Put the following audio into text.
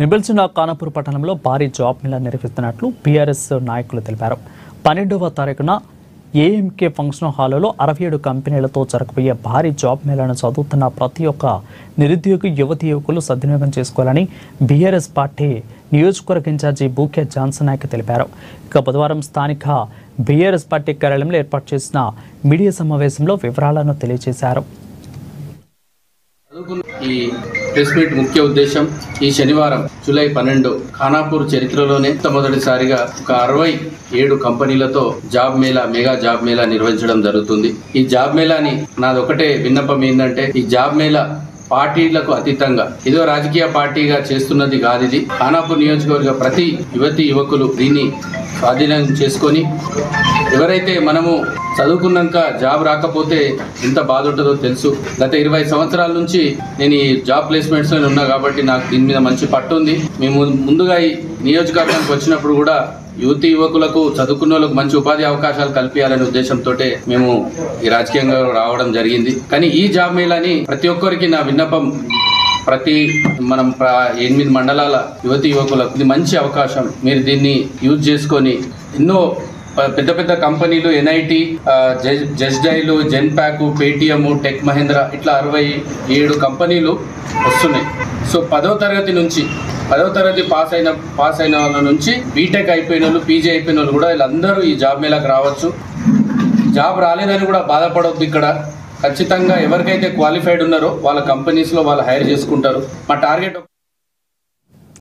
Nibble జిల్లా ఖానాపూర్ పట్టణంలో భారీ జాబ్ మేళా నిర్వహిస్తున్నట్లు బీఆర్ఎస్ నాయకులు తెలిపారు. 12వ తారీఖున ఏఎంకే ఫంక్షన్ హాల్లో 67 కంపెనీలతో జరగబోయే భారీ జాబ్ మేళాను చదువుతున్న ప్రతి ఒక్క నిరుద్యోగ యువకులు సద్వినియోగం చేసుకోవాలని బీఆర్ఎస్ పార్టీ నియోజకవర్గ ఇన్ఛార్జి బూకే జాన్సన్ నాయక్ తెలిపారు. ఇక బుధవారం స్థానిక బీఆర్ఎస్ పార్టీ కార్యాలయంలో ఏర్పాటు చేసిన మీడియా సమావేశంలో వివరాలను తెలియజేశారు. ఈ ప్రెస్ మీట్ ముఖ్య ఉద్దేశం ఈ శనివారం జూలై 12 ఖానాపూర్ చరిత్రలోనే మొదటిసారిగా ఒక 67 కంపెనీలతో మెగా జాబ్ మేళా నిర్వహించడం జరుగుతుంది. ఈ జాబ్ మేళాని నాదొకటే విన్నపం ఏంటంటే, ఈ జాబ్ మేళా పార్టీలకు అతీతంగా ఏదో రాజకీయ పార్టీగా చేస్తున్నది కాదు. ఇది ఖానాపూర్ నియోజకవర్గ ప్రతి యువకులు దీన్ని స్వాధీనం చేసుకొని, ఎవరైతే మనము చదువుకున్నాక జాబ్ రాకపోతే ఎంత బాధ ఉంటుందో తెలుసు. గత 20 సంవత్సరాల నుంచి నేను ఈ జాబ్ ప్లేస్మెంట్స్లో ఉన్నా కాబట్టి నాకు దీని మీద మంచి పట్టు ఉంది. మేము ముందుగా ఈ నియోజకవర్గానికి వచ్చినప్పుడు కూడా యువకులకు చదువుకున్న వాళ్ళకు మంచి ఉపాధి అవకాశాలు కల్పించాలనే ఉద్దేశంతో మేము ఈ రాజకీయంగా రావడం జరిగింది. కానీ ఈ జాబ్ మేళాని ప్రతి ఒక్కరికి నా విన్నపం, మనం 8 మండలాల యువకులకు ఇది మంచి అవకాశం. మీరు దీన్ని యూజ్ చేసుకొని ఎన్నో పెద్ద కంపెనీలు ఎన్ఐటి, జస్డైలు, జెన్పాక్, పేటిఎం, టెక్ మహేంద్ర ఇట్లా 67 కంపెనీలు వస్తున్నాయి. సో 10వ తరగతి పాస్ అయిన వాళ్ళ నుంచి బీటెక్ అయిపోయిన వాళ్ళు, పీజీ అయిపోయిన వాళ్ళు కూడా వీళ్ళందరూ ఈ జాబ్ మేళాకు రావచ్చు. జాబ్ రాలేదని కూడా బాధపడవద్దు. ఇక్కడ ఖచ్చితంగా ఎవరికైతే క్వాలిఫైడ్ ఉన్నారో వాళ్ళ కంపెనీస్లో వాళ్ళు హైర్ చేసుకుంటారు. మా టార్గెట్